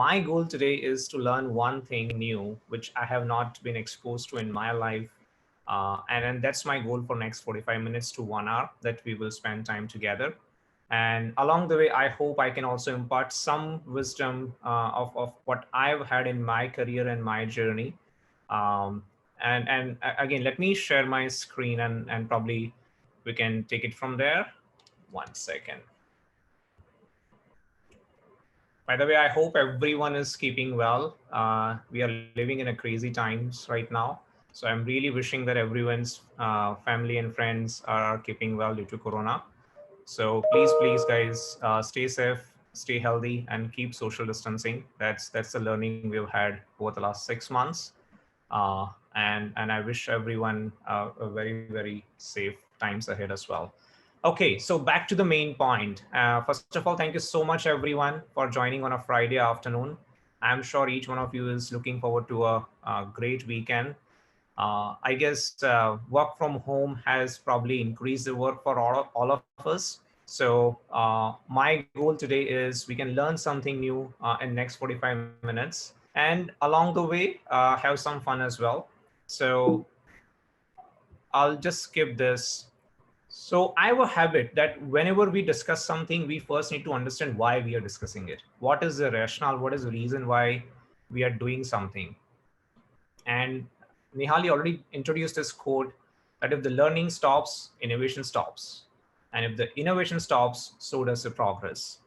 My goal today is to learn one thing new, which I have not been exposed to in my life. And that's my goal for next 45 minutes to 1 hour that we will spend time together. And along the way, I hope I can also impart some wisdom of what I've had in my career and my journey. Um, and again, let me share my screen and probably we can take it from there. 1 second. By the way, I hope everyone is keeping well. We are living in a crazy times right now. So I'm really wishing that everyone's family and friends are keeping well due to Corona. So please, guys, stay safe, stay healthy, and keep social distancing. That's the learning we've had over the last 6 months. And I wish everyone a very safe times ahead as well. Okay, so back to the main point. First of all, thank you so much, everyone, for joining on a Friday afternoon. I'm sure each one of you is looking forward to a great weekend. I guess work from home has probably increased the work for all of us. So my goal today is we can learn something new in next 45 minutes, and along the way have some fun as well. So I'll just skip this. So I have a habit that whenever we discuss something, we first need to understand why we are discussing it. What is the rationale? What is the reason why we are doing something? And Nihali already introduced this quote that if the learning stops, innovation stops. And if the innovation stops, so does the progress.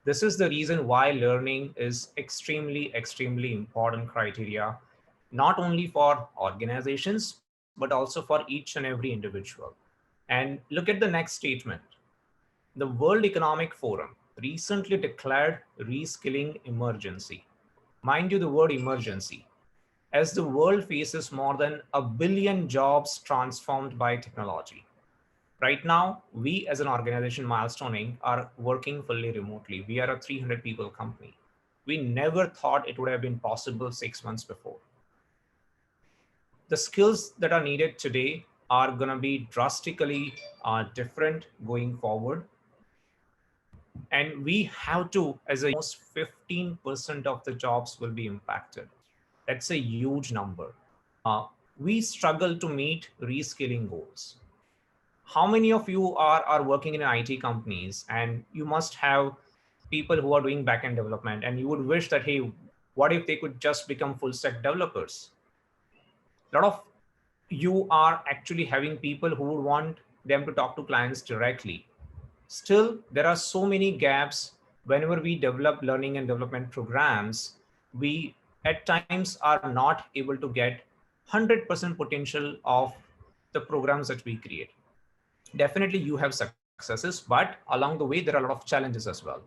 This is the reason why learning is extremely important criteria, not only for organizations, but also for each and every individual. And look at the next statement. The World Economic Forum recently declared reskilling emergency. Mind you, the word emergency, as the world faces more than a billion jobs transformed by technology. Right now, we as an organization, Milestoning, are working fully remotely. We are a 300 people company. We never thought it would have been possible 6 months before. The skills that are needed today are going to be drastically different going forward. And we have to, as a almost 15% of the jobs will be impacted. That's a huge number. We struggle to meet reskilling goals. How many of you are working in IT companies and you must have people who are doing backend development and you would wish that, hey, what if they could just become full stack developers? A lot of you are actually having people who would want them to talk to clients directly. Still, there are so many gaps. Whenever we develop learning and development programs, we at times are not able to get 100% potential of the programs that we create. Definitely you have successes, but along the way, there are a lot of challenges as well.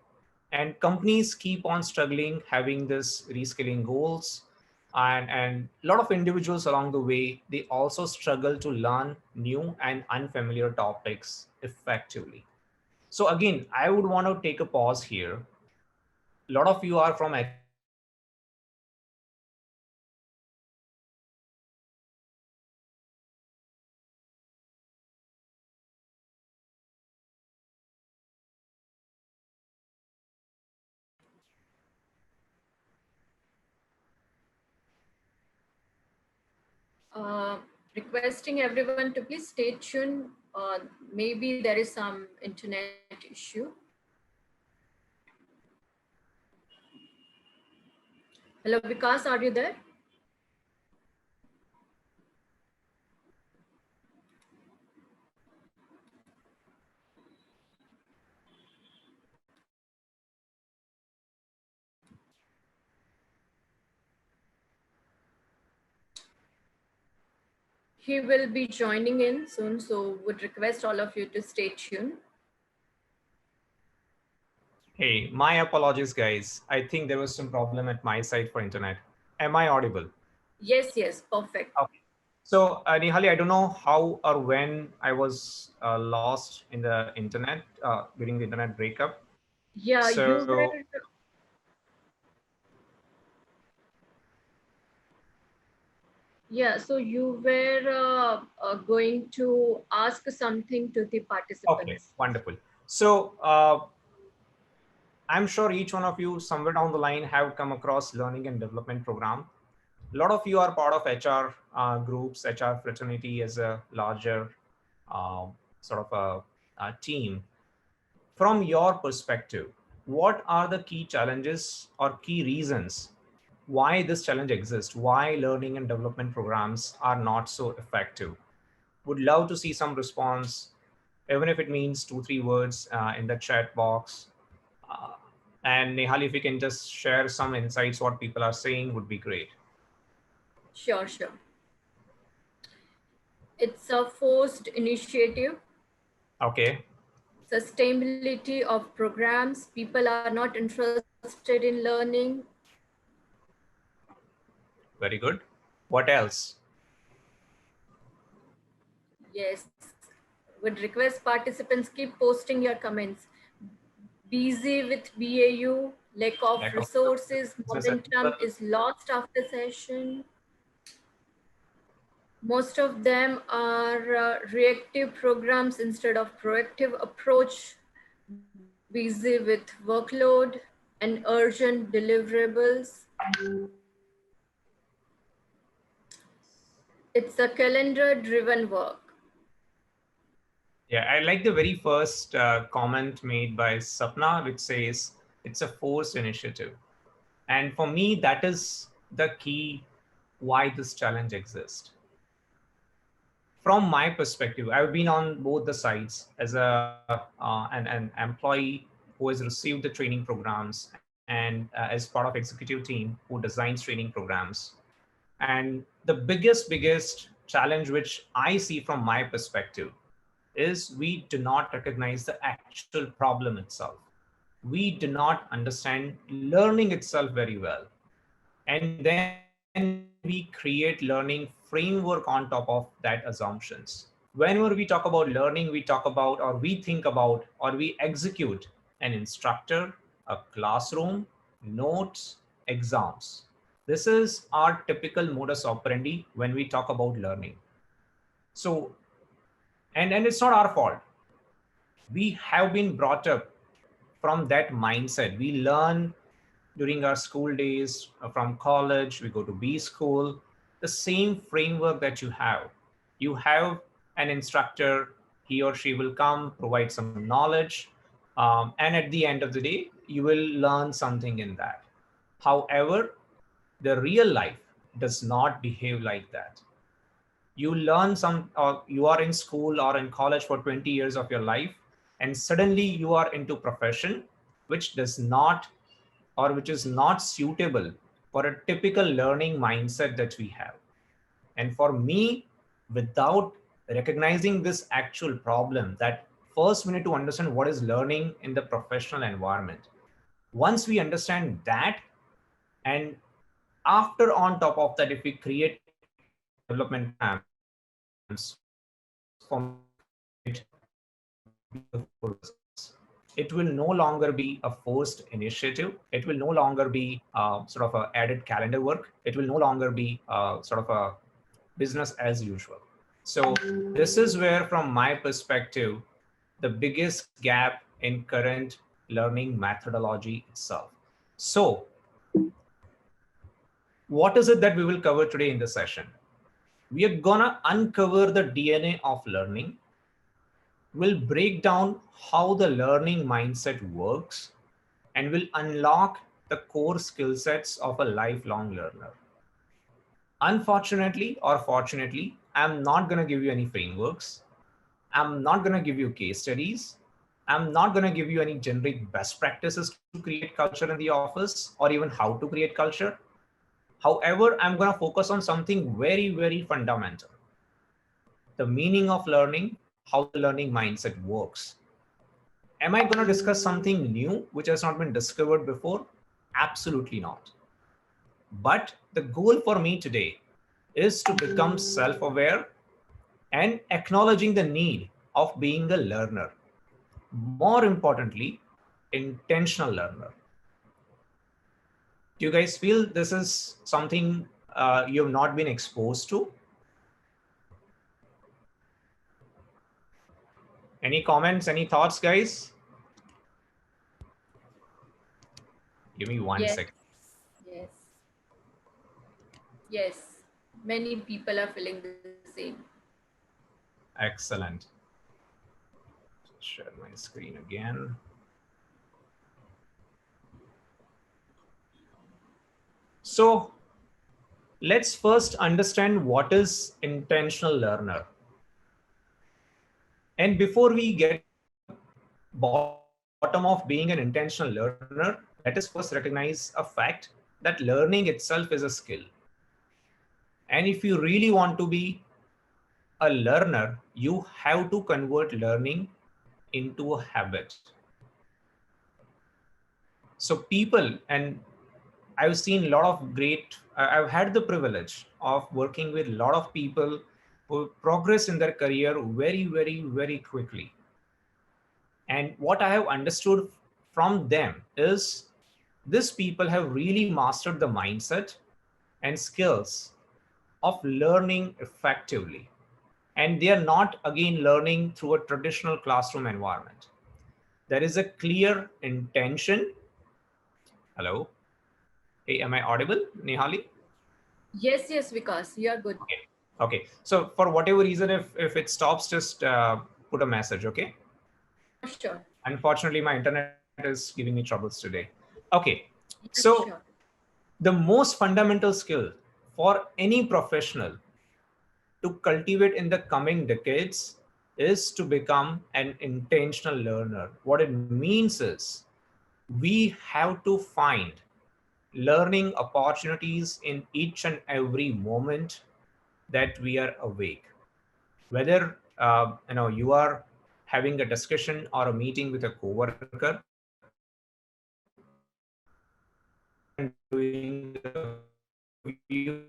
And companies keep on struggling having this reskilling goals, and a lot of individuals along the way, they also struggle to learn new and unfamiliar topics effectively. So again, I would want to take a pause here. A lot of you are from education background. Requesting everyone to please stay tuned. Maybe there is some internet issue. Hello, Vikas, are you there? He will be joining in soon, so would request all of you to stay tuned. Hey, my apologies, guys. I think there was some problem at my side for internet. Am I audible? Yes, perfect. Okay. So, Nihali, I don't know how or when I was lost in the internet during the internet breakup. Yeah, you So, were. Yeah, so you were going to ask something to the okay, participants. wonderful. So, I'm sure each one of you somewhere down the line have come across learning and development program. A lot of you are part of HR groups, HR fraternity as a larger uh, sort of a team. From your perspective, what are the key challenges or key reasons why this challenge exists? Why learning and development programs are not so effective? Would love to see some response, even if it means 2 3 words in the chat box. Uh, and Nehal, if you can just share some insights, what people are saying would be great. Sure, sure. It's a forced initiative. Okay, Sustainability of programs. People are not interested in learning. very good. What else? Yes. Would request participants keep posting your comments. Busy with BAU, lack of Lack of resources, business as momentum usual. is lost after session. Most of them are reactive programs instead of proactive approach, busy with workload and urgent deliverables. It's a calendar driven work. Yeah, I like the very first comment made by Sapna, which says it's a forced initiative. And for me, that is the key why this challenge exists. From my perspective, I've been on both the sides as an employee who has received the training programs and as part of executive team who designs training programs. And the biggest challenge which I see from my perspective is we do not recognize the actual problem itself. We do not understand learning itself very well. And then we create learning framework on top of that assumptions. Whenever we talk about learning, we talk about or we think about or we execute an instructor, a classroom, notes, exams. This is our typical modus operandi when we talk about learning. So, and it's not our fault. We have been brought up from that mindset. We learn during our school days, from college, we go to B school, the same framework that you have. You have an instructor, he or she will come, provide some knowledge, and at the end of the day, you will learn something in that. However, the real life does not behave like that. You learn some, or you are in school or in college for 20 years of your life, and suddenly you are into profession which does not or which is not suitable for a typical learning mindset that we have. And for me, without recognizing this actual problem, that first we need to understand what is learning in the professional environment. Once we understand that, and after on top of that, if we create learning and development programs, for me, it will create beautiful results. It will no longer be a forced initiative. It will no longer be sort of a added calendar work. It will no longer be sort of a business as usual. So this is where, from my perspective, the biggest gap in current learning methodology itself. So what is it that we will cover today in the session? We are gonna uncover the DNA of learning. We'll break down how the learning mindset works, and will unlock the core skill sets of a lifelong learner. Unfortunately or fortunately, I'm not going to give you any frameworks. I'm not going to give you case studies. I'm not going to give you any generic best practices to create culture in the office or even how to create culture. However, I'm going to focus on something very, very fundamental: the meaning of learning, how the learning mindset works. Am I going to discuss something new which has not been discovered before? Absolutely not. But the goal for me today is to become self aware and acknowledging the need of being a learner. More importantly, intentional learner. Do you guys feel this is something you have not been exposed to? Any comments, any thoughts, guys? Give me one Yes, second. yes, yes. Many people are feeling the same. Excellent. Share my screen again. So let's first understand what is intentional learner. And before we get to the bottom of being an intentional learner, let us first recognize a fact that learning itself is a skill. And if you really want to be a learner, you have to convert learning into a habit. So people, and I've seen a lot of great, I've had the privilege of working with a lot of people who progress in their career very, very, very quickly. And what I have understood from them is these people have really mastered the mindset and skills of learning effectively. And they are not again learning through a traditional classroom environment. There is a clear intention. Hello. Hey, am I audible, Nihali? Yes, yes, Vikas, you are good. Okay. Okay. So for whatever reason, if it stops, just put a message. Okay. Sure, sure. Unfortunately, my internet is giving me troubles today. Okay. Yeah, So sure. the most fundamental skill for any professional to cultivate in the coming decades is to become an intentional learner. What it means is we have to find learning opportunities in each and every moment that we are awake. Whether you are having a discussion or a meeting with a coworker, or you are in doing the review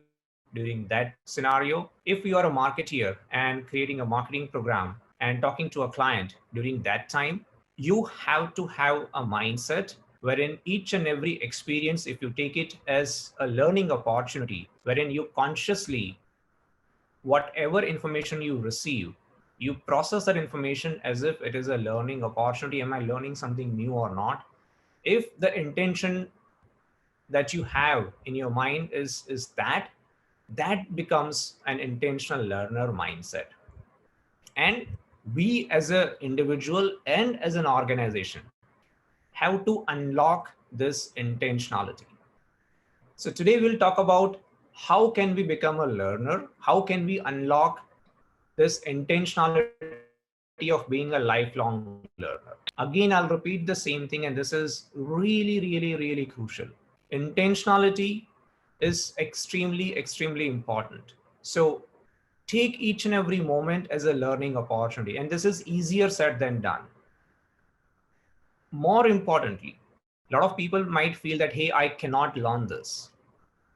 during that scenario. If you are a marketeer and creating a marketing program and talking to a client during that time, you have to have a mindset wherein each and every experience, if you take it as a learning opportunity, wherein you consciously, whatever information you receive, you process that information as if it is a learning opportunity. Am I learning something new or not? If the intention that you have in your mind is that, that becomes an intentional learner mindset. And we as an individual and as an organization have to unlock this intentionality. So today we'll talk about how can we become a learner, how can we unlock this intentionality of being a lifelong learner. Again, I'll repeat the same thing, and this is really, really, really crucial. Intentionality is extremely important. So take each and every moment as a learning opportunity, and this is easier said than done. More importantly, a lot of people might feel that, hey, I cannot learn this.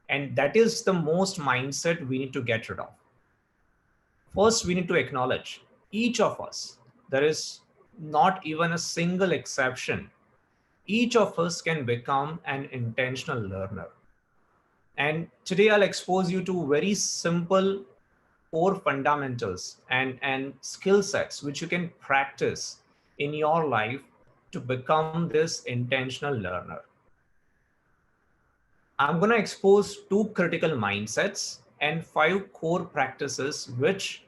And that is the most mindset we need to get rid of. First, we need to acknowledge each of us. There is not even a single exception. Each of us can become an intentional learner. And today I'll expose you to very simple core fundamentals and skill sets which you can practice in your life to become this intentional learner. I'm going to expose two critical mindsets and five core practices which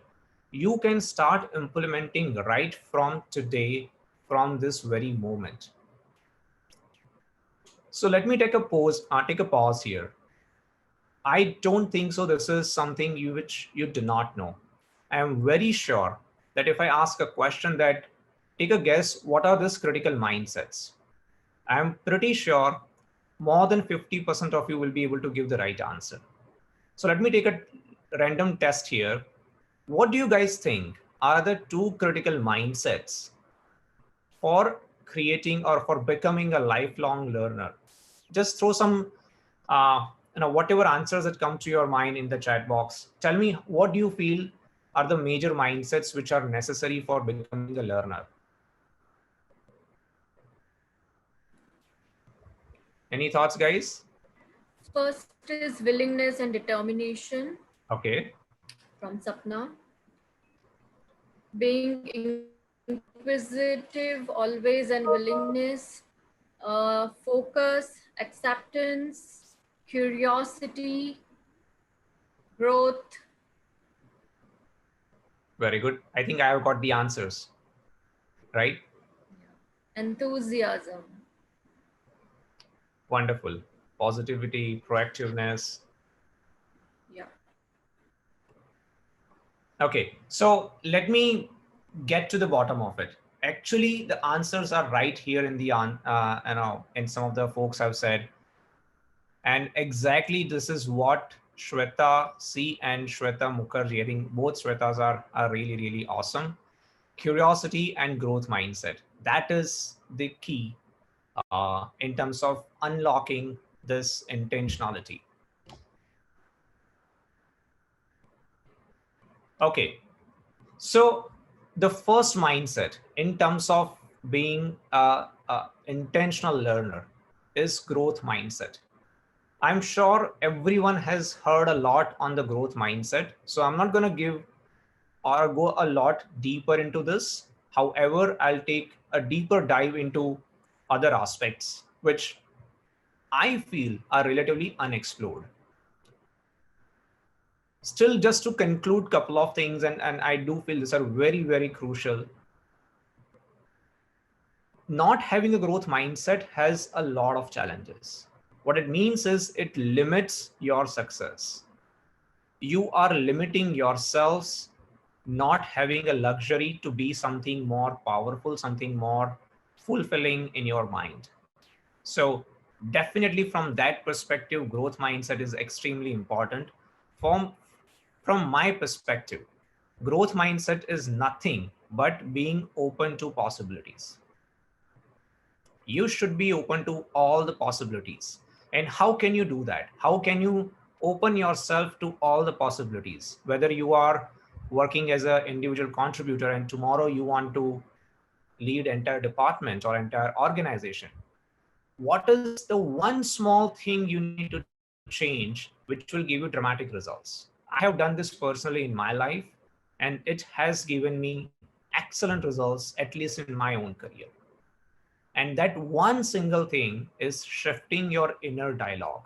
you can start implementing right from today, from this very moment. So let me take a pause here. I don't think so. This is something which you do not know. I am very sure that if I ask a question that, take a guess, what are these critical mindsets? I am pretty sure more than 50% of you will be able to give the right answer. So let me take a random test here. What do you guys think are the two critical mindsets for creating or for becoming a lifelong learner? Just throw some, whatever answers that come to your mind in the chat box. Tell me, what do you feel are the major mindsets which are necessary for becoming a learner? Any thoughts, guys? First is willingness and determination Okay. from Sapna. Being inquisitive always and willingness, focus, acceptance, curiosity, growth. Very good. I think I have got the answers, right? Enthusiasm. Wonderful. Positivity, proactiveness. Yeah. Okay, so let me get to the bottom of it. Actually, the answers are right here in the in some of the folks have said, and exactly this is what Shweta C and Shweta Mukherjee. I think both Shwetas are really really awesome. Curiosity and growth mindset. That is the key in terms of unlocking this intentionality. Okay, so the first mindset in terms of being a intentional learner is growth mindset. I'm sure everyone has heard a lot on the growth mindset, so I'm not going to give or go a lot deeper into this. However, I'll take a deeper dive into other aspects which I feel are relatively unexplored. Still, just to conclude couple of things, and I do feel these are very, very crucial. Not having a growth mindset has a lot of challenges. What it means is it limits your success. You are limiting yourselves, not having a luxury to be something more powerful, something more fulfilling in your mind. So, definitely from that perspective, growth mindset is extremely important. From my perspective, growth mindset is nothing but being open to possibilities. You should be open to all the possibilities. And how can you do that? How can you open yourself to all the possibilities? Whether you are working as an individual contributor and tomorrow you want to lead entire department or entire organization, what is the one small thing you need to change which will give you dramatic results? I have done this personally in my life, and it has given me excellent results, at least in my own career. And that one single thing is shifting your inner dialogue.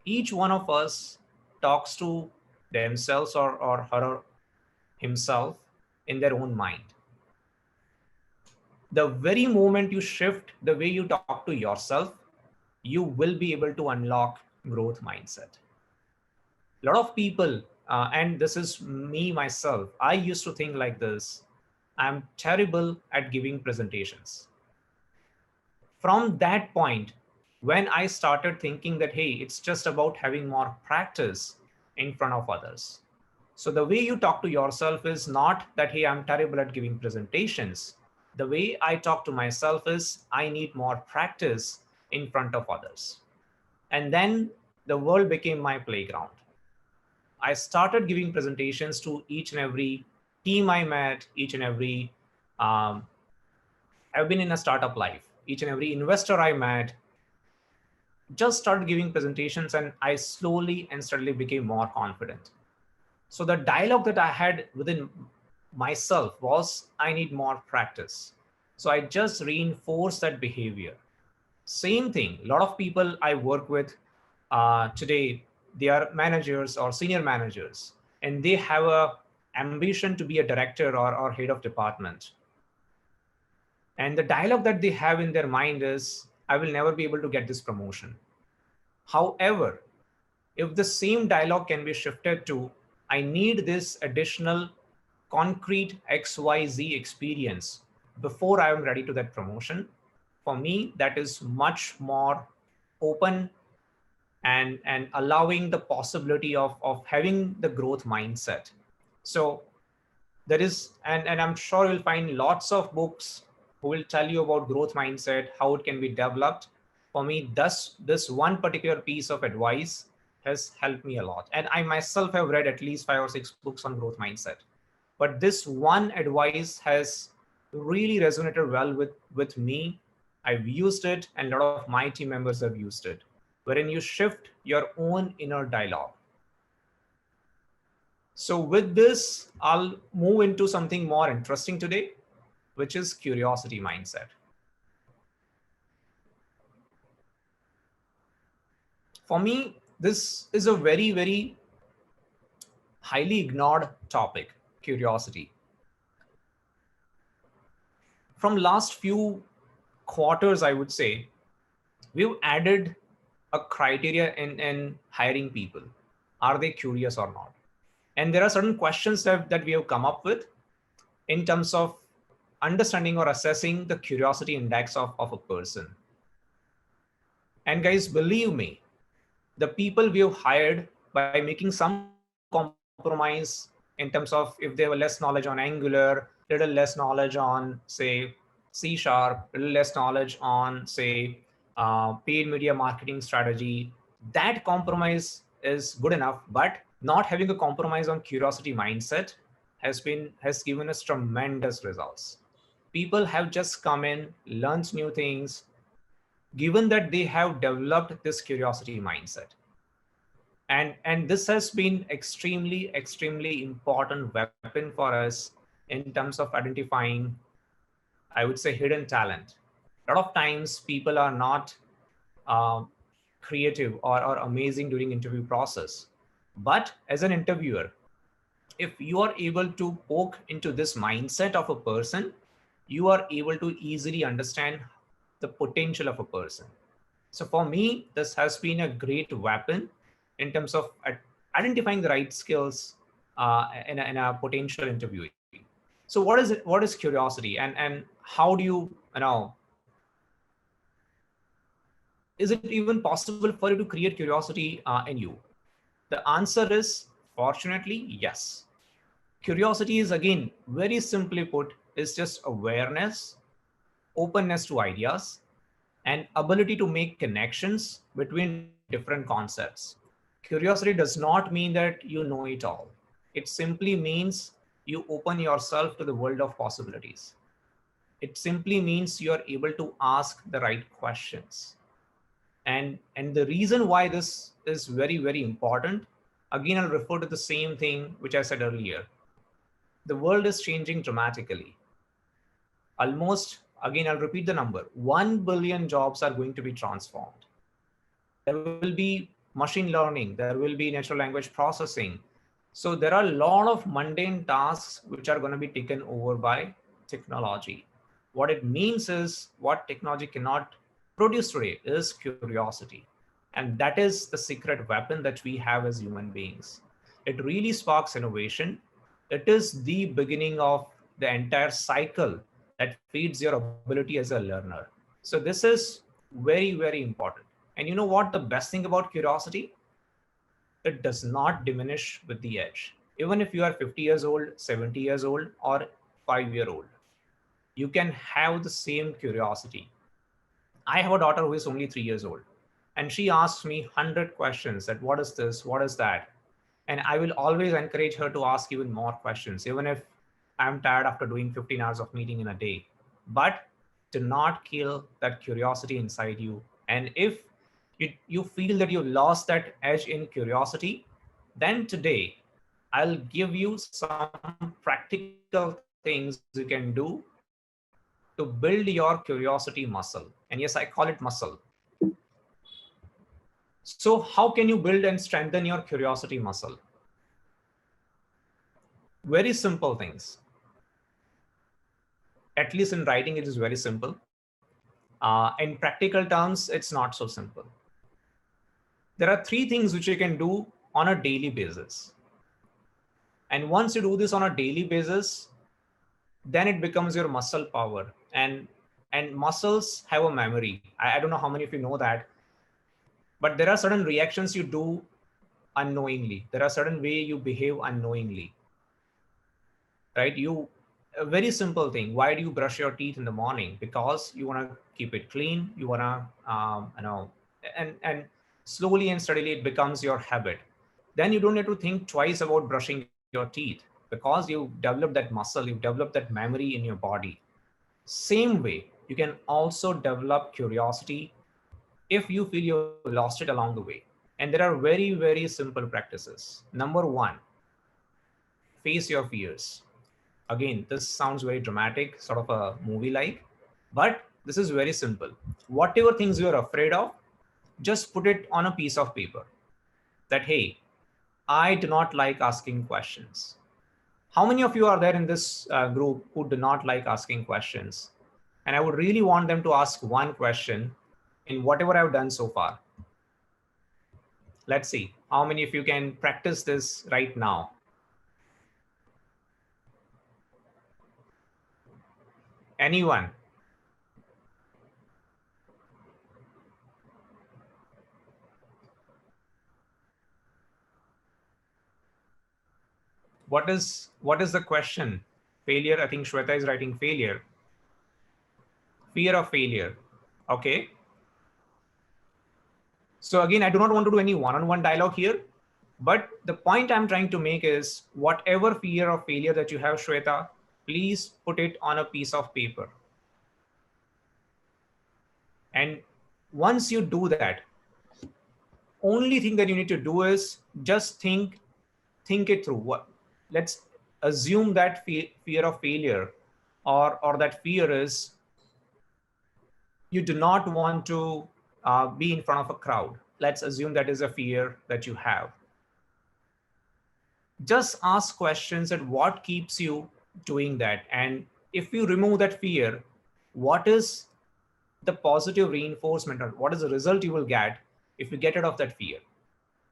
Each one of us talks to themselves or her or himself in their own mind. The very moment you shift the way you talk to yourself, you will be able to unlock growth mindset. A lot of people, and this is me myself, I used to think like this: I'm terrible at giving presentations. From that point, when I started thinking that, hey, it's just about having more practice in front of others. So the way you talk to yourself is not that, hey, I'm terrible at giving presentations. The way I talk to myself is I need more practice in front of others. And then the world became my playground. I started giving presentations to each and every team I met, each and every, um, I've been in a startup life, each and every investor I met, just started giving presentations, and I slowly and steadily became more confident. So the dialogue that I had within myself was I need more practice. So I just reinforced that behavior. Same thing, a lot of people I work with today, they are managers or senior managers, and they have a ambition to be a director or head of department. And the dialogue that they have in their mind is, I will never be able to get this promotion. However, if the same dialogue can be shifted to, I need this additional concrete XYZ experience before I am ready to that promotion, for me, that is much more open and allowing the possibility of having the growth mindset. So there is, and I'm sure you'll find lots of books who will tell you about growth mindset, how it can be developed. For me, thus this one particular piece of advice has helped me a lot, and I myself have read at least 5 or 6 books on growth mindset. But this one advice has really resonated well with me. I've used it, and a lot of my team members have used it, wherein you shift your own inner dialogue. So with this, I'll move into something more interesting today, which is curiosity mindset. For me, this is a very, very highly ignored topic, curiosity. From last few quarters, I would say, we've added a criteria in hiring people. Are they curious or not? And there are certain questions that we have come up with in terms of understanding or assessing the curiosity index of a person. And guys, believe me, the people we have hired, by making some compromise in terms of if they have less knowledge on Angular, little less knowledge on, say, C Sharp, little less knowledge on, say, paid media marketing strategy, that compromise is good enough. But not having a compromise on curiosity mindset has given us tremendous results. People have just come in, learned new things, given that they have developed this curiosity mindset. And this has been extremely important weapon for us in terms of identifying, I would say, hidden talent. A lot of times people are not uh, creative or amazing during interview process, but as an interviewer, if you are able to poke into this mindset of a person, you are able to easily understand the potential of a person. So for me, this has been a great weapon in terms of identifying the right skills in a potential interviewee. So what is it? What is curiosity, and how do you know? Is it even possible for you to create curiosity in you? The answer is fortunately yes. Curiosity is, again, very simply put, is just awareness, openness to ideas, and ability to make connections between different concepts. Curiosity does not mean that you know it all. It simply means you open yourself to the world of possibilities. It simply means you are able to ask the right questions. And the reason why this is very important, again, I'll refer to the same thing which I said earlier. The world is changing dramatically. Almost, again, I'll repeat the number, 1 billion jobs are going to be transformed. There will be machine learning, there will be natural language processing. So there are a lot of mundane tasks which are going to be taken over by technology. What it means is, what technology cannot produce today is curiosity. And that is the secret weapon that we have as human beings. It really sparks innovation. It is the beginning of the entire cycle that feeds your ability as a learner. So this is very important. And you know what the best thing about curiosity? It does not diminish with the age. Even if you are 50 years old, 70 years old, or 5-year old, you can have the same curiosity. I have a daughter who is only 3 years old, and she asks me 100 questions that what is this, what is that? And I will always encourage her to ask even more questions, even if I'm tired after doing 15 hours of meeting in a day. But do not kill that curiosity inside you. And if you feel that you lost that edge in curiosity, then today I'll give you some practical things you can do to build your curiosity muscle. And yes, I call it muscle. So how can you build and strengthen your curiosity muscle? Very simple things. At least in writing, it is very simple. In practical terms, it's not so simple. There are 3 things which you can do on a daily basis. And once you do this on a daily basis, then it becomes your muscle power. And muscles have a memory. I don't know how many of you know that, but there are certain reactions you do unknowingly. There are certain way you behave unknowingly, right? A very simple thing. Why do you brush your teeth in the morning? Because you want to keep it clean. You want to, and slowly and steadily it becomes your habit. Then you don't need to think twice about brushing your teeth because you've developed that muscle, you've developed that memory in your body. Same way, you can also develop curiosity if you feel you've lost it along the way. And there are very simple practices. Number one, face your fears. Again, this sounds very dramatic, sort of a movie like, but this is very simple. Whatever things you're afraid of, just put it on a piece of paper that, hey, I do not like asking questions. How many of you are there in this group who do not like asking questions? And I would really want them to ask one question in whatever I've done so far. Let's see how many of you can practice this right now. Anyone? What is the question? Failure. I think Shweta is writing failure. Fear of failure. Okay. So again, I do not want to do any one-on-one dialogue here, but the point I'm trying to make is whatever fear of failure that you have, Shweta, please put it on a piece of paper. And once you do that, only thing that you need to do is just think it through. What, let's assume that fear of failure, or that fear is you do not want to be in front of a crowd. Let's assume that is a fear that you have. Just ask questions at what keeps you doing that. And if you remove that fear, what is the positive reinforcement, or what is the result you will get if you get rid of that fear?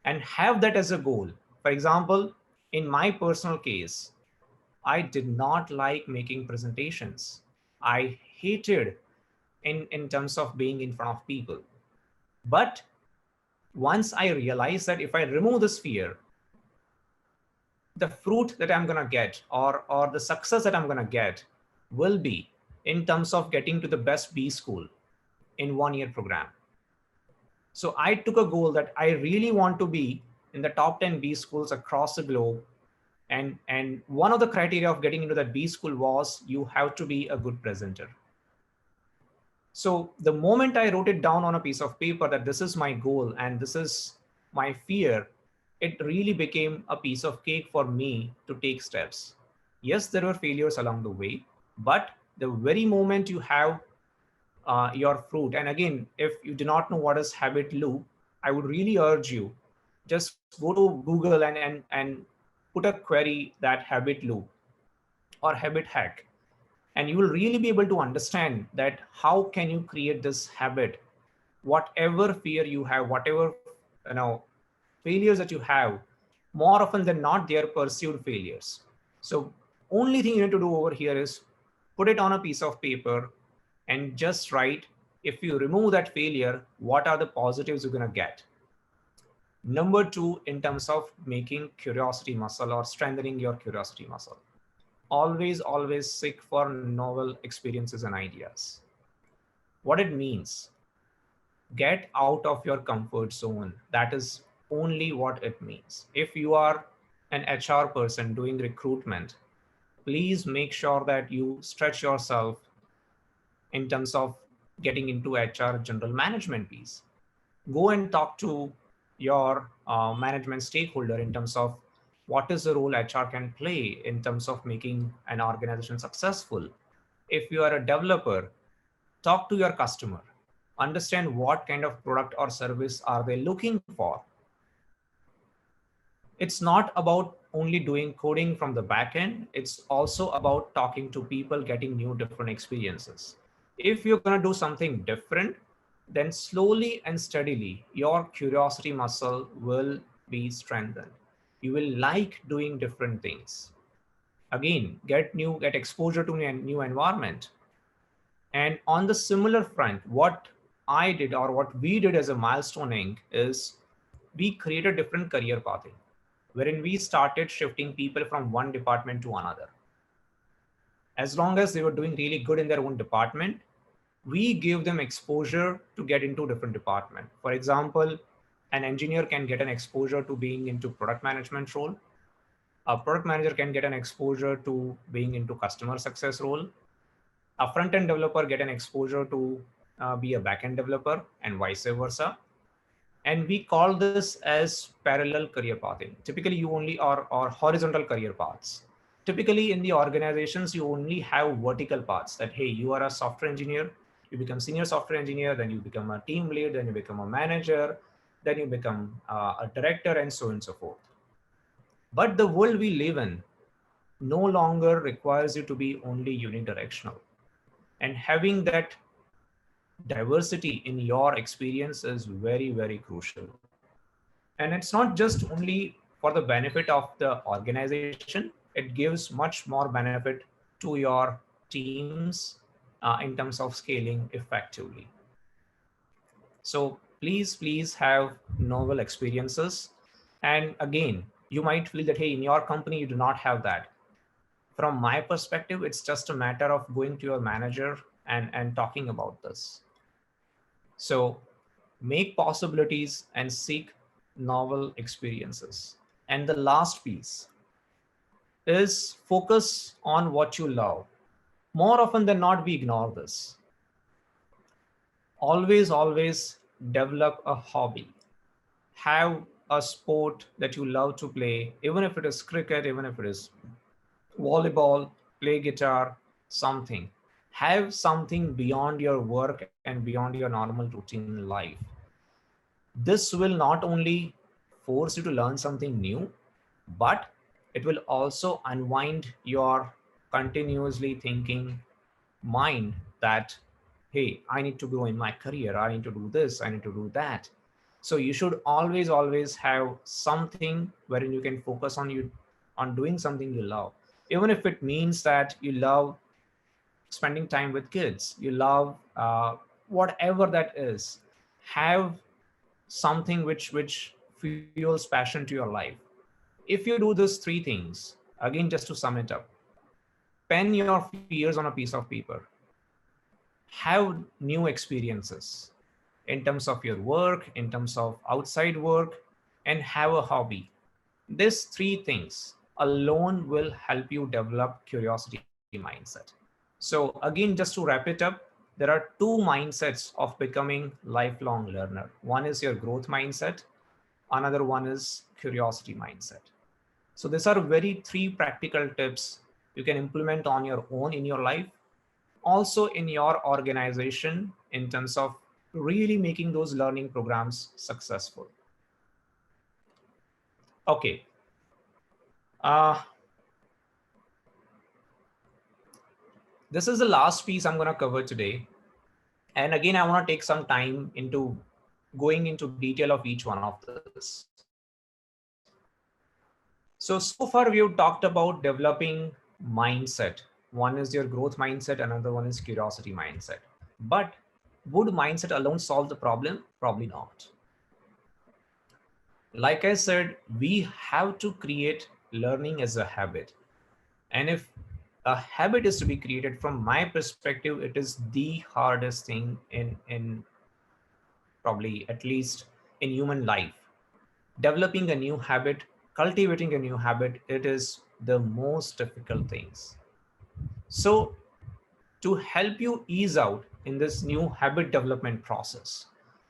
And have that as a goal. For example, in my personal case, I did not like making presentations. I hated in terms of being in front of people. But once I realized that if I remove this fear, the fruit that I'm gonna get, or the success that I'm gonna get, will be in terms of getting to the best B school in 1 year program. So I took a goal that I really want to be in the top 10 B schools across the globe. And one of the criteria of getting into that B school was you have to be a good presenter. So the moment I wrote it down on a piece of paper that this is my goal and this is my fear, it really became a piece of cake for me to take steps. Yes, there were failures along the way, but the very moment you have your fruit, and again, if you do not know what is habit loop, I would really urge you, just go to Google and put a query that habit loop or habit hack, and you will really be able to understand that how can you create this habit. Whatever fear you have, whatever failures that you have, more often than not they are perceived failures. So only thing you need to do over here is put it on a piece of paper and just write, if you remove that failure, what are the positives you're going to get. Number two, in terms of making curiosity muscle or strengthening your curiosity muscle, always seek for novel experiences and ideas. What it means, get out of your comfort zone. That is only what it means. If you are an HR person doing recruitment, please make sure that you stretch yourself in terms of getting into HR general management piece. Go and talk to your management stakeholder in terms of what is the role HR can play in terms of making an organization successful. If you are a developer, talk to your customer, understand what kind of product or service are they looking for. It's not about only doing coding from the back end. It's also about talking to people, getting new different experiences. If you're going to do something different, then slowly and steadily, your curiosity muscle will be strengthened. You will like doing different things. Again, get exposure to a new environment. And on the similar front, what I did, or what we did as a Milestone Inc. is we created different career pathing, wherein we started shifting people from one department to another. As long as they were doing really good in their own department, we gave them exposure to get into different department. For example, an engineer can get an exposure to being into product management role. A product manager can get an exposure to being into customer success role. A front-end developer get an exposure to be a back-end developer, and vice versa. And we call this as parallel career pathing. Typically, you only or horizontal career paths. Typically, in the organizations, you only have vertical paths that, hey, you are a software engineer, You become senior software engineer, then you become a team lead, then you become a manager, then you become a director, and so on and so forth. But the world we live in no longer requires you to be only unidirectional. And having that diversity in your experience is very, very crucial. And it's not just only for the benefit of the organization, it gives much more benefit to your teams in terms of scaling effectively. So please have novel experiences. And again, you might feel that, hey, in your company, you do not have that. From my perspective, it's just a matter of going to your manager and talking about this. So make possibilities and seek novel experiences. And the last piece is focus on what you love. More often than not, we ignore this. Always develop a hobby. Have a sport that you love to play, even if it is cricket, even if it is volleyball, play guitar, something. Have something beyond your work and beyond your normal routine life. This will not only force you to learn something new, but it will also unwind your continuously thinking mind that, hey, I need to grow in my career, I need to do this, I need to do that. So you should always have something wherein you can focus on on doing something you love, even if it means that you love spending time with kids, you love whatever that is. Have something which fuels passion to your life. If you do these three things, again, just to sum it up, pen your fears on a piece of paper, have new experiences in terms of your work, in terms of outside work, and have a hobby. These three things alone will help you develop curiosity mindset. So again, just to wrap it up, there are two mindsets of becoming lifelong learner. One is your growth mindset, another one is curiosity mindset. So these are very three practical tips you can implement on your own in your life, also in your organization, in terms of really making those learning programs successful. Okay. Uh, this is the last piece I'm going to cover today. And again, I want to take some time into going into detail of each one of this. So far we have talked about developing mindset. One is your growth mindset, another one is curiosity mindset. But would mindset alone solve the problem? Probably not. Like I said, we have to create learning as a habit. And if a habit is to be created, from my perspective, it is the hardest thing in probably at least in human life. Developing a new habit, cultivating a new habit, it is the most difficult things. So to help you ease out in this new habit development process,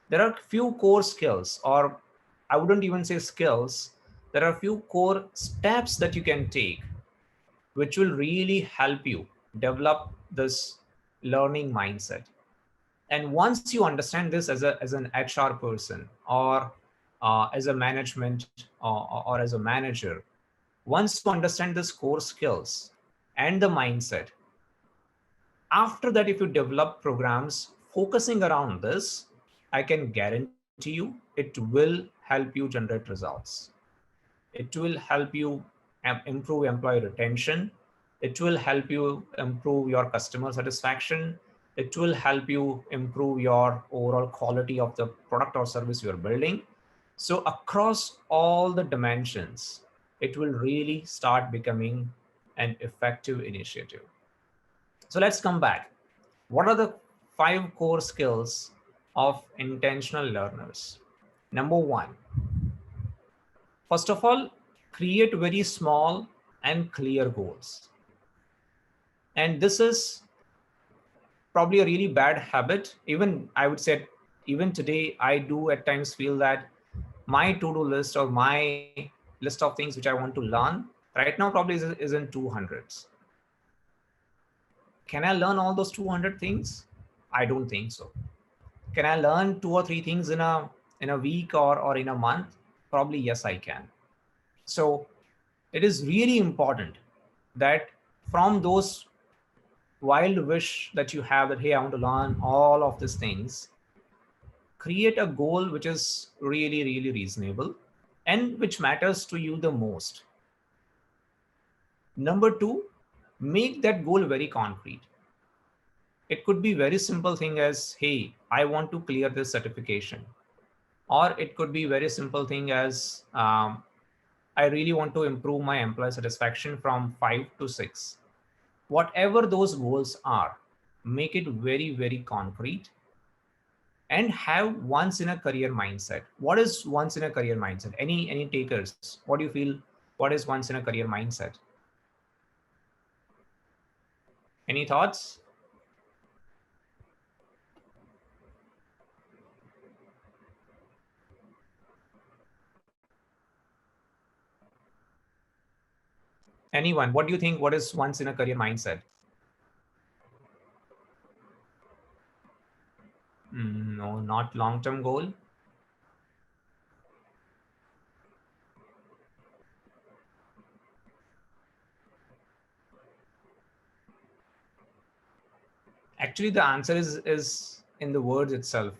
there are few core skills, or I wouldn't even say skills, there are few core steps that you can take which will really help you develop this learning mindset. And once you understand this as an HR person, or as a management, or as a manager, once you understand this core skills and the mindset, after that, if you develop programs focusing around this, I can guarantee you it will help you generate results. It will help you improve employee retention. It will help you improve your customer satisfaction. It will help you improve your overall quality of the product or service you're building. So across all the dimensions, it will really start becoming an effective initiative. So let's come back. What are the 5 core skills of intentional learners? Number one, first of all, create very small and clear goals. And this is probably a really bad habit. Even I would say, even today, I do at times feel that my to-do list or my list of things which I want to learn right now probably is in 200s. Can I learn all those 200 things? I don't think so. Can I learn two or three things in a week or in a month? Probably yes, I can. So it is really important that from those wild wish that you have, that hey, I want to learn all of these things, create a goal which is really, really reasonable and which matters to you the most. Number two, make that goal very concrete. It could be very simple thing as, hey, I want to clear this certification. Or it could be very simple thing as, I really want to improve my employee satisfaction from 5 to 6. Whatever those goals are, make it very, very concrete and have once in a career mindset. What is once in a career mindset? Any takers? What do you feel? What is once in a career mindset? Any thoughts? Anyone? What do you think? What is once in a career mindset? No, not long-term goal. Actually, the answer is in the words itself.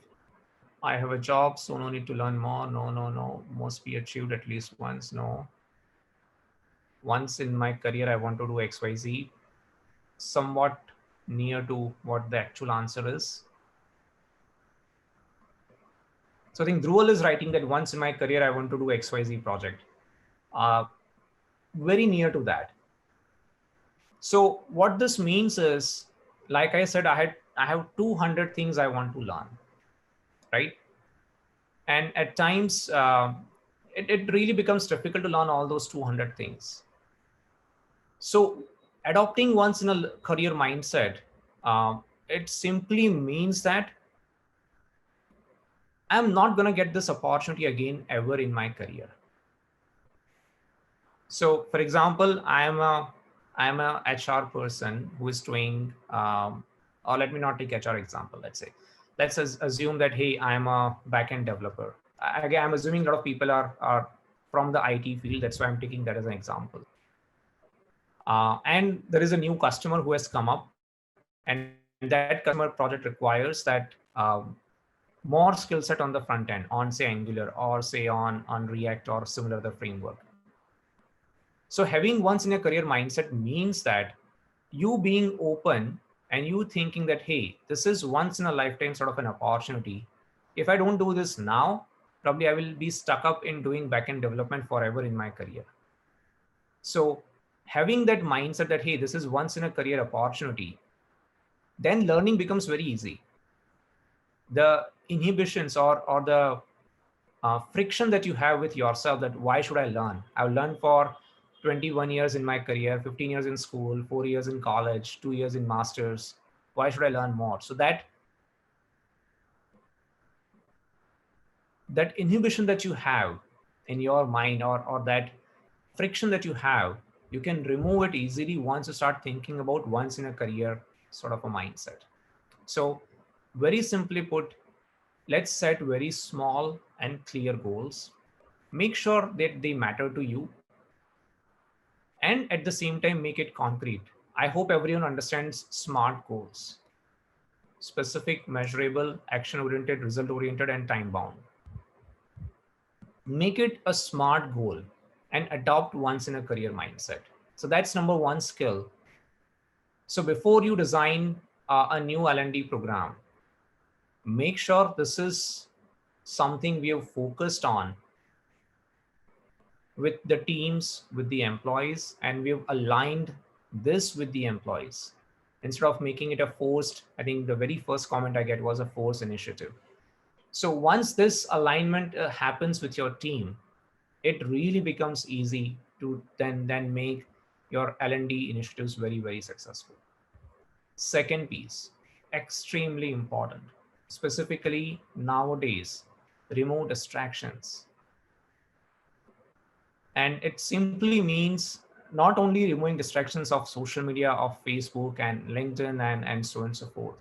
I have a job, so no need to learn more. No, no, no. Must be achieved at least once. No. Once in my career, I want to do XYZ, somewhat near to what the actual answer is. So I think Dhruval is writing that once in my career, I want to do XYZ project. Uh, Very near to that. So what this means is, like I said, I have 200 things I want to learn, right? And at times, it really becomes difficult to learn all those 200 things. So adopting once in a career mindset, it simply means that I'm not going to get this opportunity again ever in my career. So for example, I'm a HR person who is doing, or let me not take HR example. Let's assume that hey, I'm a backend developer. Again, I'm assuming a lot of people are from the IT field. That's why I'm taking that as an example. And there is a new customer who has come up, and that customer project requires that more skill set on the front end, on say Angular or say on React or similar other framework. So having once in a career mindset means that you being open and you thinking that, hey, this is once in a lifetime sort of an opportunity. If I don't do this now, probably I will be stuck up in doing backend development forever in my career. So having that mindset that, hey, this is once in a career opportunity, then learning becomes very easy. The inhibitions or the friction that you have with yourself, that why should I learn? I've learned for 21 years in my career, 15 years in school, 4 years in college, 2 years in masters. Why should I learn more? So that inhibition that you have in your mind, or that friction that you have, you can remove it easily once you start thinking about once in a career sort of a mindset. So very simply put, let's set very small and clear goals. Make sure that they matter to you, and at the same time make it concrete. I hope everyone understands SMART goals: specific, measurable, action oriented, result oriented, and time bound. Make it a SMART goal and adopt once in a career mindset. So that's number one skill. So before you design a new L&D program, make sure this is something we have focused on with the teams, with the employees, and we've aligned this with the employees instead of making it a forced. I think the very first comment I get was a forced initiative. So once this alignment happens with your team, it really becomes easy to then make your L&D initiatives very, very successful. Second piece, extremely important, specifically nowadays, remove distractions. And it simply means not only removing distractions of social media, of Facebook and LinkedIn and so on and so forth.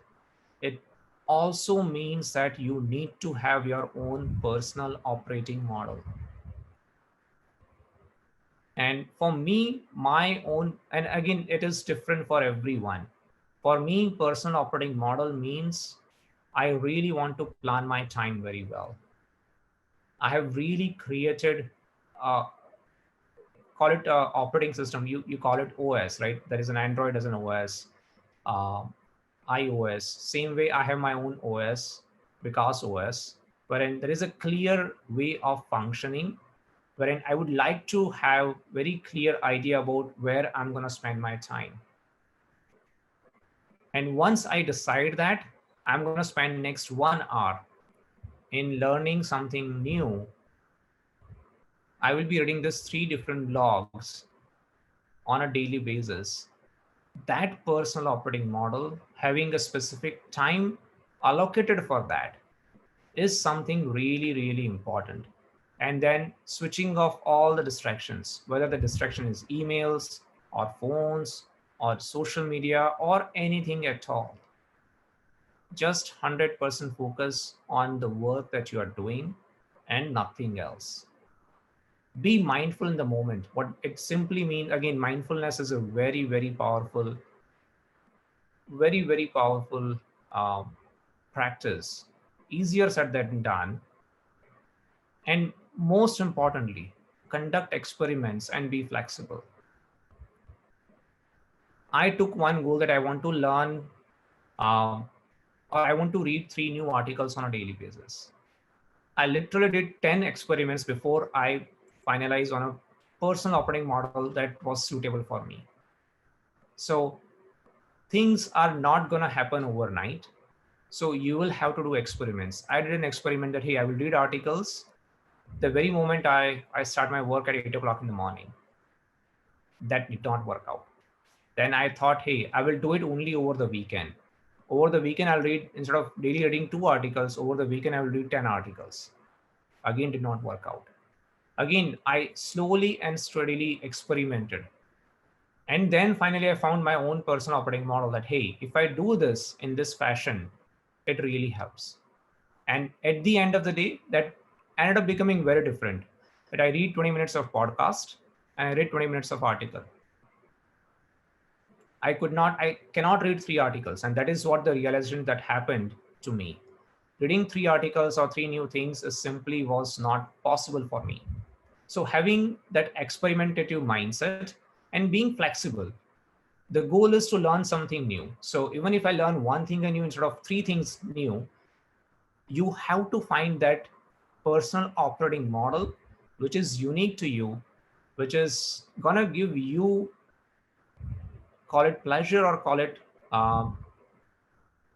also means that you need to have your own personal operating model. And for me, my own, and again, it is different for everyone. For me, personal operating model means I really want to plan my time very well. I have really created, uh, call it operating system. You call it OS, right? There is an Android as an OS, uh, iOS. Same way, I have my own OS, Vikas OS, wherein there is a clear way of functioning, wherein I would like to have very clear idea about where I'm going to spend my time. And once I decide that, I'm going to spend next 1 hour in learning something new, I will be reading this 3 different blogs on a daily basis. That personal operating model, having a specific time allocated for that, is something really, really important. And then switching off all the distractions, whether the distraction is emails or phones or social media or anything at all. Just 100% focus on the work that you are doing and nothing else. Be mindful in the moment. What it simply means, again, mindfulness is a very, very powerful um, practice. Easier said than done. And most importantly, conduct experiments and be flexible. I took one goal that I want to learn, um, or I want to read 3 new articles on a daily basis. I literally did 10 experiments before I finalized on a personal operating model that was suitable for me. So things are not going to happen overnight. So you will have to do experiments. I did an experiment that, hey, I will read articles the very moment I start my work at 8 o'clock in the morning. That did not work out. Then I thought, hey, I will do it only over the weekend. Over the weekend, I'll read, instead of daily reading 2 articles, over the weekend, I will read 10 articles. Again, did not work out. Again, I slowly and steadily experimented. And then finally, I found my own personal operating model that, hey, if I do this in this fashion, it really helps. And at the end of the day, that ended up becoming very different. That I read 20 minutes of podcast and I read 20 minutes of article. I cannot read 3 articles. And that is what the realization that happened to me. Reading 3 articles or 3 new things is simply was not possible for me. So having that experimentative mindset and being flexible, the goal is to learn something new. So even if I learn one thing new instead of 3 things new, you have to find that personal operating model which is unique to you, which is gonna give you, call it pleasure or call it um,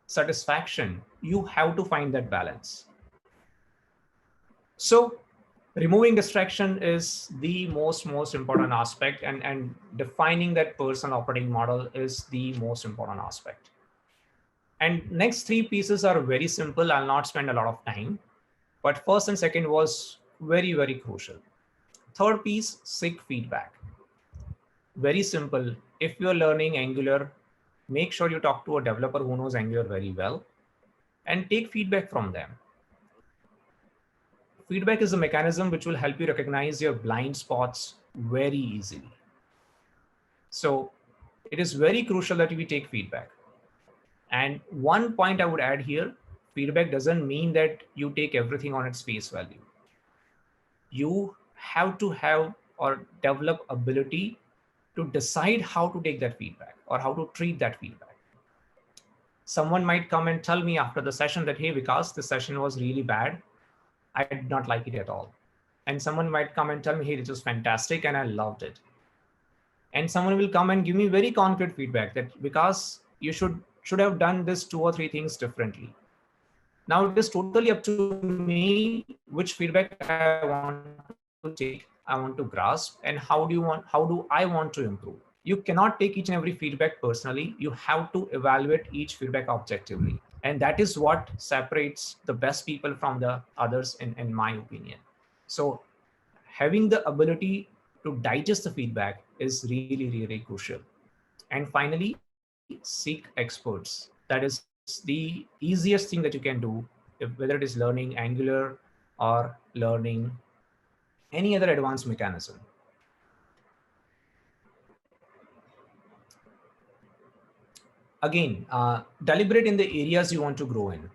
satisfaction. You have to find that balance. So removing distraction is the most important aspect, and defining that personal operating model is the most important aspect. And next 3 pieces are very simple. I'll not spend a lot of time, but first and second was very crucial. Third piece, seek feedback. Very simple. If you're learning Angular, make sure you talk to a developer who knows Angular very well and take feedback from them. Feedback is a mechanism which will help you recognize your blind spots very easily. So it is very crucial that we take feedback. And one point I would add here, feedback doesn't mean that you take everything on its face value. You have to have or develop ability to decide how to take that feedback or how to treat that feedback. Someone might come and tell me after the session that, hey, Vikas, this session was really bad. I did not like it at all. And someone might come and tell me, hey, this was fantastic and I loved it. And someone will come and give me very concrete feedback that, because you should have done this 2 or 3 things differently. Now it is totally up to me which feedback I want to take, I want to grasp, and how do I want to improve. You cannot take each and every feedback personally. You have to evaluate each feedback objectively. And that is what separates the best people from the others, in my opinion. So having the ability to digest the feedback is really crucial. And finally, seek experts. That is the easiest thing that you can do, if, whether it is learning Angular or learning any other advanced mechanism. Again, deliberate in the areas you want to grow in.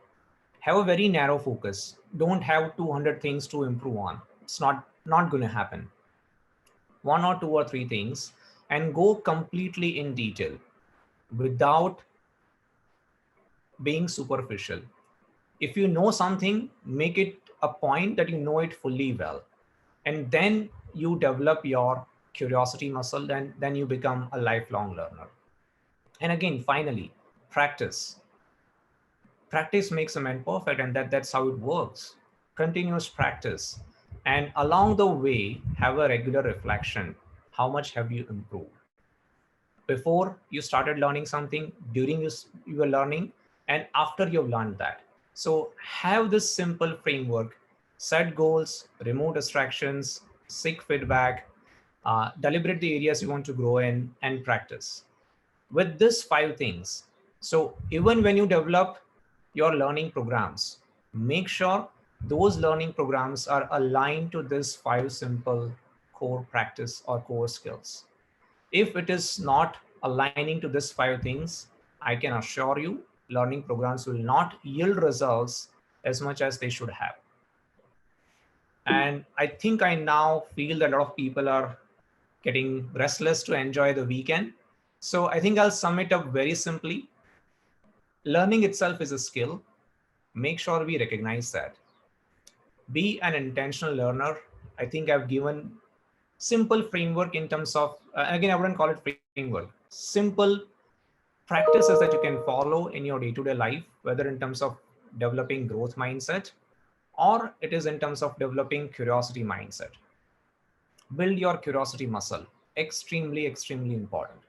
Have a very narrow focus. Don't have 200 things to improve on. It's not going to happen. One or two or three things, and go completely in detail without being superficial. If you know something, make it a point that you know it fully well, and then you develop your curiosity muscle, and then you become a lifelong learner. And again, finally, practice. Practice makes a man perfect, and that's how it works. Continuous practice, and along the way have a regular reflection. How much have you improved before you started learning something, during you were learning, and after you've learned that? So have this simple framework: set goals, remove distractions, seek feedback, deliberate the areas you want to grow in, and practice with this five things. So even when you develop your learning programs, make sure those learning programs are aligned to this five simple core practice or core skills. If it is not aligning to these five things, I can assure you learning programs will not yield results as much as they should have. And I think I now feel that a lot of people are getting restless to enjoy the weekend. So I think I'll sum it up very simply. Learning itself is a skill. Make sure we recognize that. Be an intentional learner. I think I've given simple framework in terms of, again, I wouldn't call it framework, simple practices that you can follow in your day-to-day life, whether in terms of developing growth mindset or it is in terms of developing curiosity mindset. Build your curiosity muscle. Extremely important.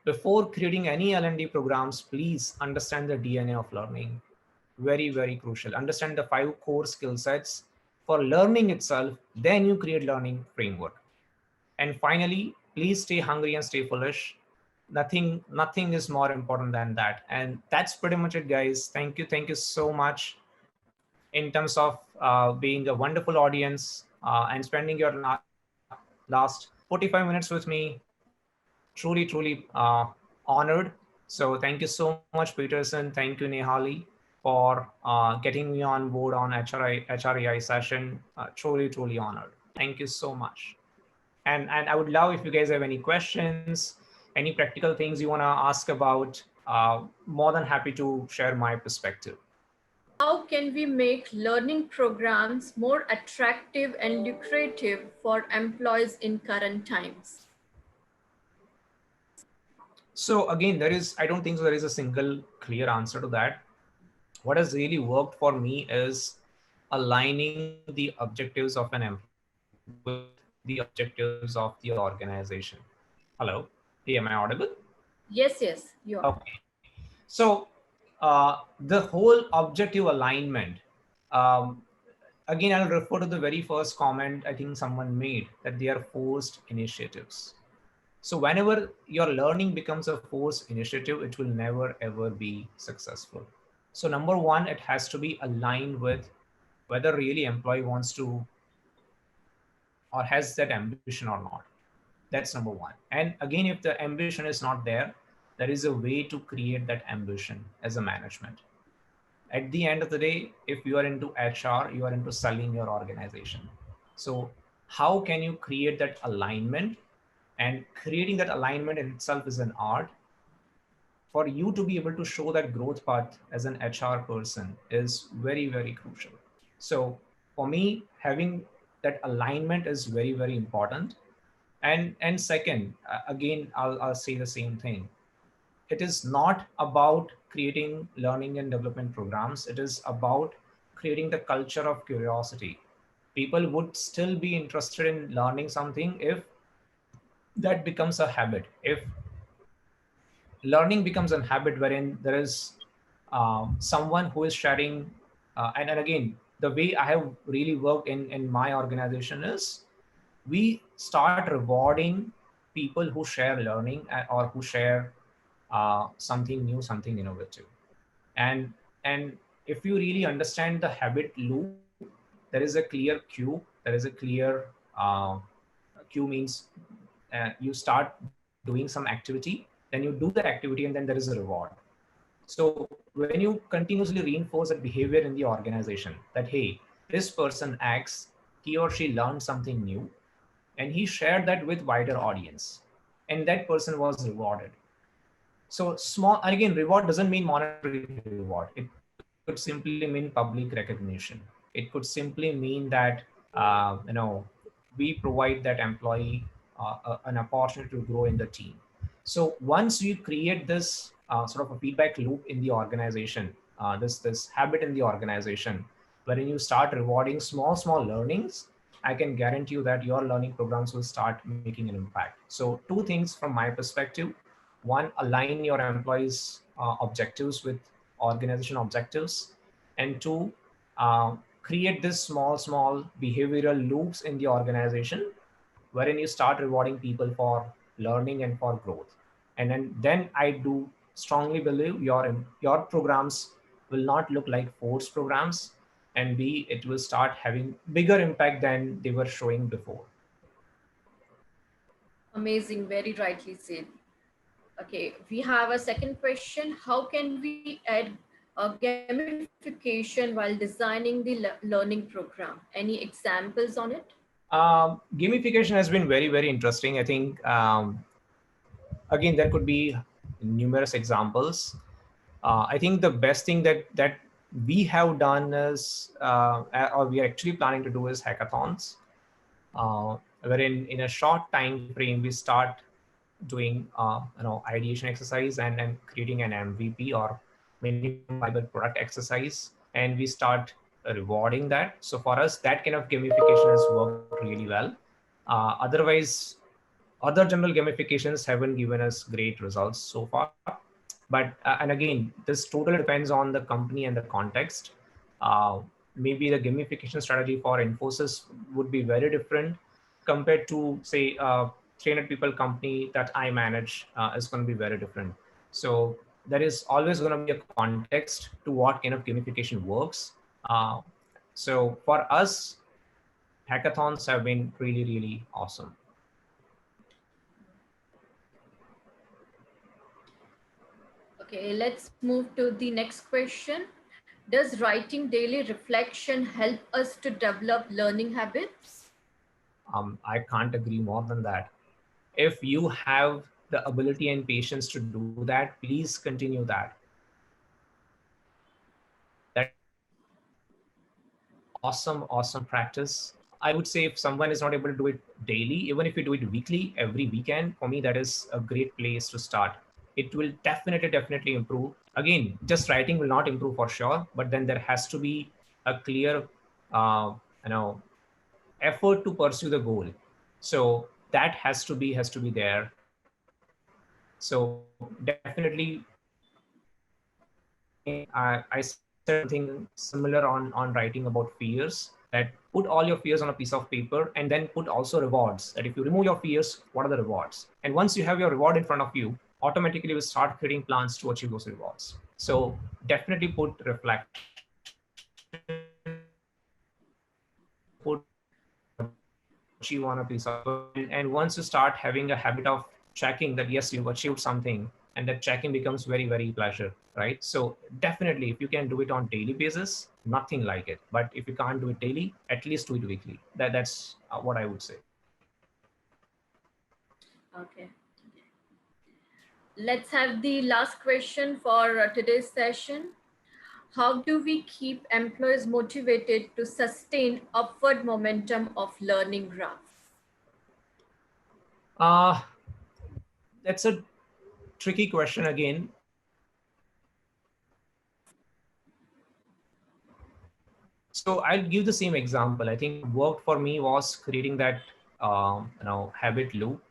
Before creating any L&D programs, please understand the DNA of learning. Very crucial. Understand the five core skill sets for learning itself, then you create learning framework. And finally, please stay hungry and stay foolish. Nothing is more important than that. And that's pretty much it, guys. Thank you so much in terms of being a wonderful audience and spending your last 45 minutes with me. Truly honored. So thank you so much, Peterson. Thank you, Nehali, for getting me on board on HRAI session. Truly honored. Thank you so much. And I would love if you guys have any questions, any practical things you want to ask about. More than happy to share my perspective. How can we make learning programs more attractive and lucrative for employees in current times? So again, I don't think so there is a single clear answer to that. What has really worked for me is aligning the objectives of an employee with the objectives of the organization. Hello? Hey, am I audible? Yes, you are. Okay. So the whole objective alignment, um, again, I'll refer to the very first comment I think someone made, that they are forced initiatives. So whenever your learning becomes a forced initiative, it will never ever be successful. So number one, it has to be aligned with whether really employee wants to or has that ambition or not. That's number one. And again, if the ambition is not there is a way to create that ambition as a management. At the end of the day, if you are into HR, you are into selling your organization. So how can you create that alignment? And creating that alignment in itself is an art. For you to be able to show that growth path as an HR person is very crucial. So for me, having that alignment is very important. And second, again, I'll say the same thing. It is not about creating learning and development programs. It is about creating the culture of curiosity. People would still be interested in learning something if that becomes a habit. If learning becomes a habit wherein there is someone who is sharing, and again, the way I have really worked in my organization is we start rewarding people who share learning or who share something new, something innovative. And if you really understand the habit loop, there is a clear cue, there is a clear uh, cue means you start doing some activity, then you do the activity, and then there is a reward. So when you continuously reinforce that behavior in the organization, that hey, this person acts, he or she learned something new, and he shared that with wider audience, and that person was rewarded. So small, again, reward doesn't mean monetary reward. It could simply mean public recognition. It could simply mean that we provide that employee an opportunity to grow in the team. So once you create this sort of a feedback loop in the organization, this habit in the organization, wherein you start rewarding small learnings, I can guarantee you that your learning programs will start making an impact. So two things from my perspective: one, align your employees objectives with organization objectives, and two, create this small behavioral loops in the organization, wherein you start rewarding people for learning and for growth. And then I do strongly believe your programs will not look like forced programs, and b, it will start having bigger impact than they were showing before. Amazing, very rightly said. Okay, we have a second question. How can we add gamification while designing the learning program? Any examples on it? Gamification has been very interesting. I think again there could be numerous examples. I think the best thing that we have done is, or we are actually planning to do, is hackathons, wherein in a short time frame we start doing ideation exercise and creating an MVP or minimum viable product exercise, and we start rewarding that. So for us, that kind of gamification has worked really well. Otherwise, other general gamifications haven't given us great results so far. But and again, this totally depends on the company and the context. uh, Maybe the gamification strategy for Infosys would be very different compared to, say, a 300 people company that I manage, is going to be very different. So there is always going to be a context to what kind of gamification works. uh, so for us, hackathons have been really awesome. Okay, let's move to the next question. Does writing daily reflection help us to develop learning habits? I can't agree more than that. If you have the ability and patience to do that, please continue that. That is an awesome practice. I would say if someone is not able to do it daily, even if you do it weekly, every weekend, for me, that is a great place to start. It will definitely improve. Again, just writing will not improve for sure, but then there has to be a clear, uh, you know, effort to pursue the goal. So that has to be there. So definitely, again, I said something similar on writing about fears, that put all your fears on a piece of paper and then put also rewards, that if you remove your fears, what are the rewards? And once you have your reward in front of you, automatically you will start creating plans to achieve those rewards. So definitely put reflection, put what you want to achieve on a piece of paper, and once you start having a habit of tracking that yes, you've achieved something, and that tracking becomes very pleasure, right? So definitely, if you can do it on daily basis, nothing like it. But if you can't do it daily, at least do it weekly. That's what I would say. Okay. Let's have the last question for today's session. How do we keep employees motivated to sustain upward momentum of learning graph? uh that's a tricky question again. So I'll give the same example. I think what worked for me was creating that habit loop,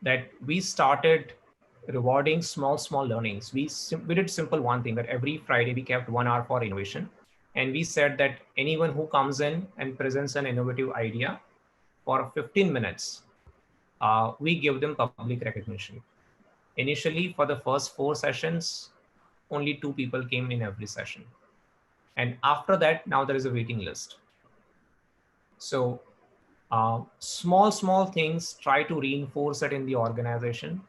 that we started rewarding small learnings. We did simple one thing, that every Friday we kept 1 hour for innovation, and we said that anyone who comes in and presents an innovative idea for 15 minutes, we give them public recognition. Initially, for the first 4 sessions, only 2 people came in every session. And after that, now there is a waiting list. So small things, try to reinforce it in the organization.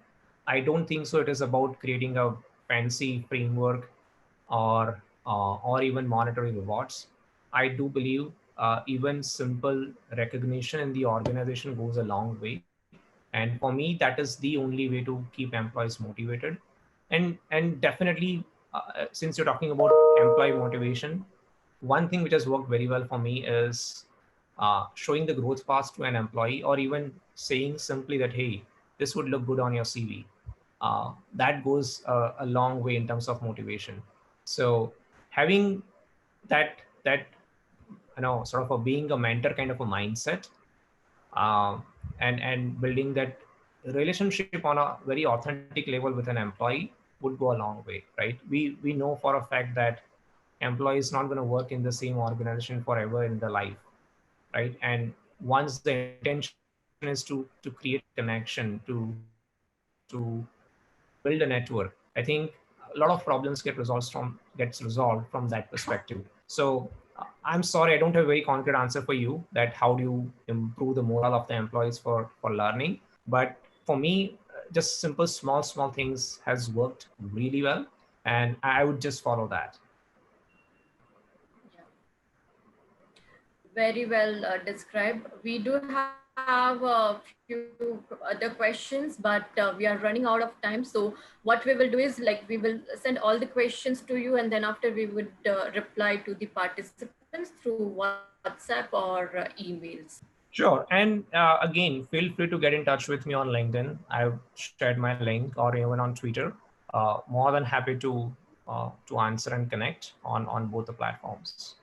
I don't think so it is about creating a fancy framework or even monetary rewards. I do believe even simple recognition in the organization goes a long way. And for me, that is the only way to keep employees motivated. And definitely, since you're talking about employee motivation, one thing which has worked very well for me is showing the growth path to an employee, or even saying simply that, hey, this would look good on your CV. That goes a long way in terms of motivation. So having that sort of a being a mentor kind of a mindset, uh, and building that relationship on a very authentic level with an employee would go a long way, right? We know for a fact that employee is not going to work in the same organization forever in the life, right? And once the intention is to create a connection, to build a network, I think a lot of problems gets resolved from that perspective. So I'm sorry, I don't have a very concrete answer for you that how do you improve the morale of the employees for learning. But for me, just simple small things has worked really well, and I would just follow that. Yeah, very well described. We do have a few other questions, but we are running out of time. So what we will do is, like, we will send all the questions to you, and then after we would reply to the participants through WhatsApp or emails. Sure. And again, feel free to get in touch with me on LinkedIn. I've shared my link, or even on Twitter. More than happy to answer and connect on both the platforms.